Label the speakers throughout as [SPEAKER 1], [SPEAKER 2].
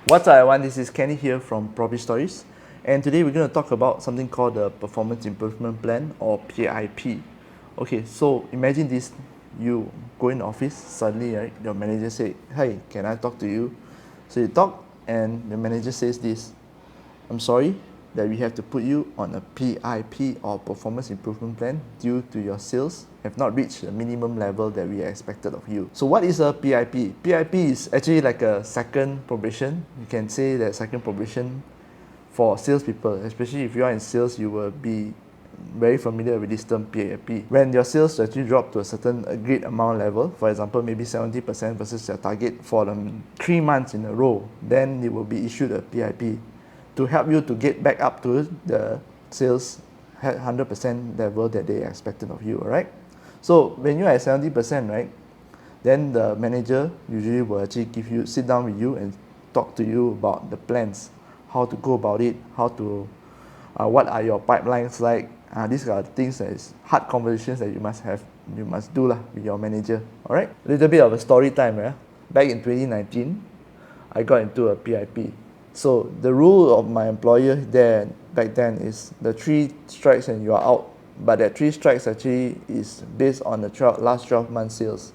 [SPEAKER 1] What's up everyone, this is Kenny here from Property Stories, and today we're going to talk about something called the Performance Improvement Plan or PIP. Okay, so imagine this, you go in the office, suddenly right, your manager say, hey, can I talk to you? So you talk and the manager says this, I'm sorry that we have to put you on a PIP or Performance Improvement Plan due to your sales have not reached the minimum level that we expected of you. So what is a PIP? PIP is actually like a second probation. You can say that second probation for salespeople, especially if you are in sales, you will be very familiar with this term PIP. When your sales actually drop to a certain agreed amount level, for example, maybe 70% versus your target for 3 months in a row, then you will be issued a PIP to help you to get back up to the sales 100% level that they expected of you, alright? So when you're at 70%, right, then the manager usually will actually sit down with you and talk to you about the plans, how to go about it, how to, what are your pipelines like. These are things that is hard conversations that you must do with your manager, alright? A little bit of a story time, yeah? Back in 2019, I got into a PIP. So the rule of my employer there back then is the 3 strikes and you are out. But that 3 strikes actually is based on the last 12 months sales.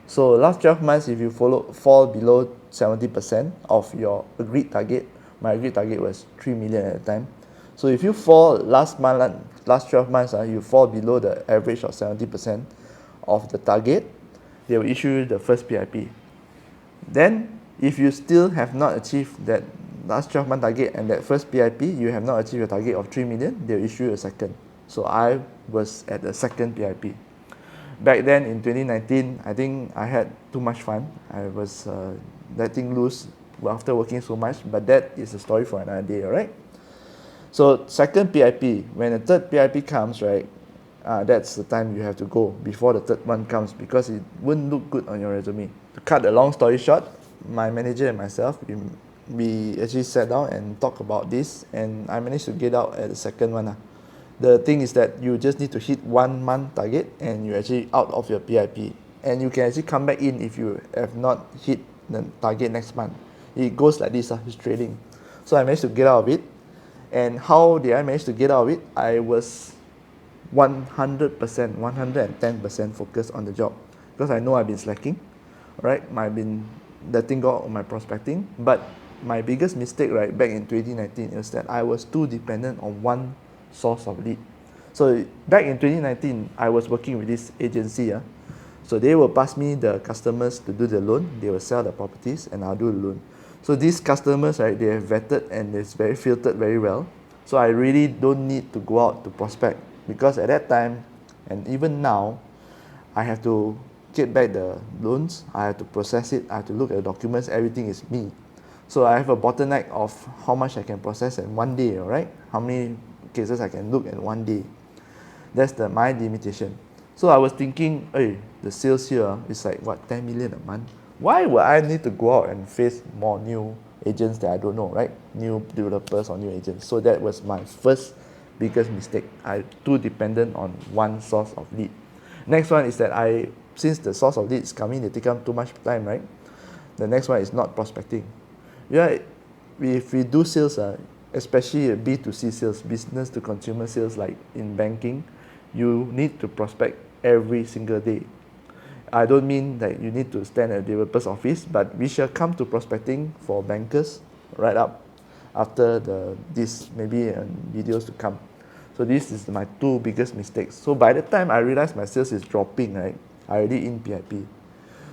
[SPEAKER 1] So last 12 months, if you fall below 70% of your agreed target, my agreed target was 3 million at the time. So if you fall last 12 months, you fall below the average of 70% of the target, they will issue you the first PIP. Then if you still have not achieved that last 12-month target and that first PIP, you have not achieved your target of 3 million, they'll issue you a second. So I was at the second PIP. Back then in 2019, I think I had too much fun. I was letting loose after working so much, but that is a story for another day, alright? So second PIP, when the third PIP comes, right, that's the time you have to go before the third one comes because it wouldn't look good on your resume. To cut the long story short, my manager and myself, we actually sat down and talked about this, and I managed to get out at the second one. The thing is that you just need to hit 1 month target and you're actually out of your PIP. And you can actually come back in if you have not hit the target next month. It goes like this, it's trading. So I managed to get out of it. And how did I manage to get out of it? I was 100%, 110% focused on the job because I know I've been slacking, right? I've been letting go of my prospecting. But my biggest mistake, right, back in 2019 is that I was too dependent on one source of lead. So back in 2019, I was working with this agency. So they will pass me the customers to do the loan. They will sell the properties and I'll do the loan. So these customers, right, they have vetted and it's very filtered very well. So I really don't need to go out to prospect because at that time and even now, I have to get back the loans, I have to process it, I have to look at the documents, everything is me. So I have a bottleneck of how much I can process in one day, alright? How many cases I can look at one day. That's my limitation. So I was thinking, hey, the sales here is like what, 10 million a month? Why would I need to go out and face more new agents that I don't know, right? New developers or new agents. So that was my first biggest mistake. I'm too dependent on one source of lead. Next one is that since the source of lead is coming, they take up too much time, right? The next one is not prospecting. Yeah, if we do sales, especially B2C sales, business to consumer sales like in banking, you need to prospect every single day. I don't mean that you need to stand at a developer's office, but we shall come to prospecting for bankers right up after this maybe videos to come. So this is my 2 biggest mistakes. So by the time I realized my sales is dropping, right, I already in PIP.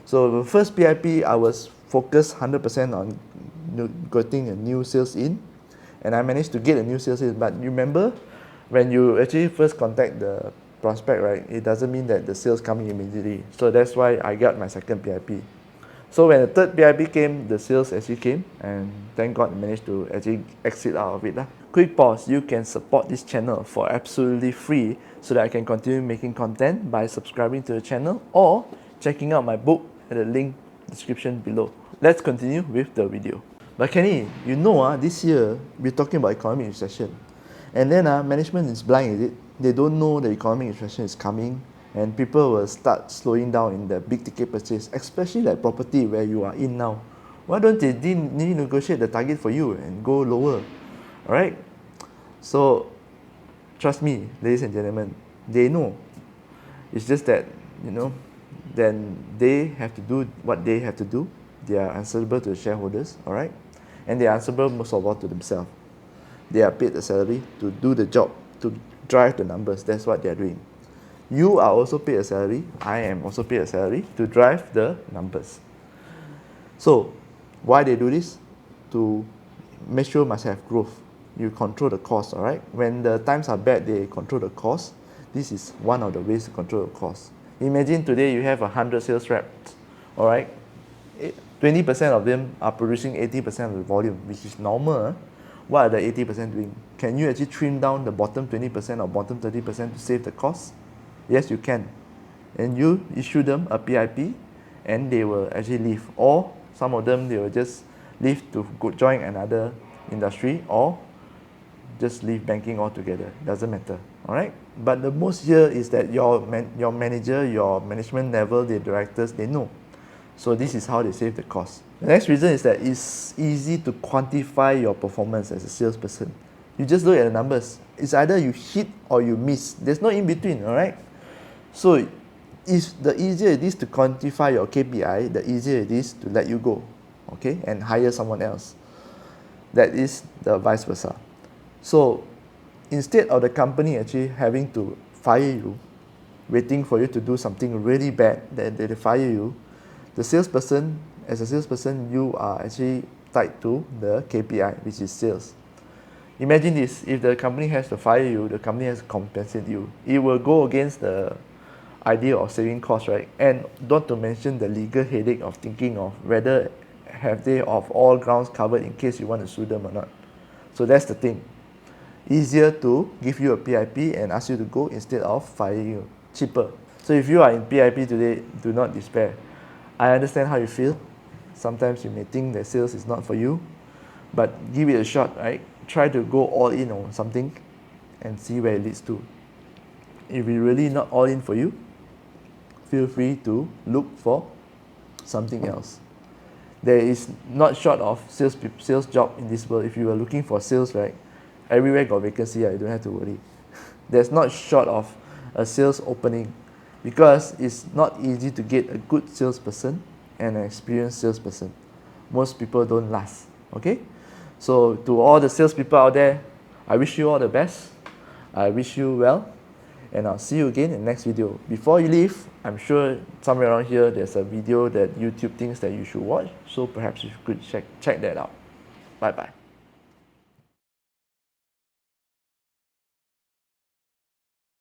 [SPEAKER 1] So the first PIP, I was focused 100% on getting a new sales in, and I managed to get a new sales in. But remember, when you actually first contact the prospect, right, it doesn't mean that the sales coming immediately. So that's why I got my second PIP. So when the third PIP came, the sales actually came, and thank God I managed to actually exit out of it. Quick pause, you can support this channel for absolutely free so that I can continue making content by subscribing to the channel or checking out my book at the link description below. Let's continue with the video. But Kenny, you know this year we're talking about economic recession. And then management is blind, is it? They don't know the economic recession is coming and people will start slowing down in the big ticket purchase, especially like property where you are in now. Why don't they negotiate the target for you and go lower? All right. So trust me, ladies and gentlemen, they know. It's just that, then they have to do what they have to do. They are answerable to the shareholders, all right? And they are answerable most of all to themselves. They are paid a salary to do the job, to drive the numbers. That's what they are doing. You are also paid a salary. I am also paid a salary to drive the numbers. So why they do this? To make sure must have growth. You control the cost, all right? When the times are bad, they control the cost. This is one of the ways to control the cost. Imagine today you have 100 sales reps, all right? 20% of them are producing 80% of the volume, which is normal. What are the 80% doing? Can you actually trim down the bottom 20% or bottom 30% to save the cost? Yes, you can. And you issue them a PIP and they will actually leave. Or some of them, they will just leave to go join another industry or just leave banking altogether. Doesn't matter. All right. But the most here is that your manager, your management level, the directors, they know. So this is how they save the cost. The next reason is that it's easy to quantify your performance as a salesperson. You just look at the numbers. It's either you hit or you miss. There's no in between. All right. So the easier it is to quantify your KPI, the easier it is to let you go, okay, and hire someone else. That is the vice versa. So instead of the company actually having to fire you, waiting for you to do something really bad, then they fire you, as a salesperson, you are actually tied to the KPI, which is sales. Imagine this, if the company has to fire you, the company has to compensate you. It will go against the idea of saving costs, right? And not to mention the legal headache of thinking of whether have they of all grounds covered in case you want to sue them or not. So that's the thing. Easier to give you a PIP and ask you to go instead of firing you. Cheaper. So if you are in PIP today, do not despair. I understand how you feel. Sometimes you may think that sales is not for you, but give it a shot, right? Try to go all in on something and see where it leads to. If it's really not all in for you, feel free to look for something else. There is not short of sales job in this world. If you are looking for sales, right, everywhere got vacancy, you don't have to worry. There's not short of a sales opening because it's not easy to get a good salesperson and an experienced salesperson. Most people don't last, okay? So to all the salespeople out there, I wish you all the best. I wish you well. And I'll see you again in the next video. Before you leave, I'm sure somewhere around here there's a video that YouTube thinks that you should watch. So perhaps you could check that out. Bye bye.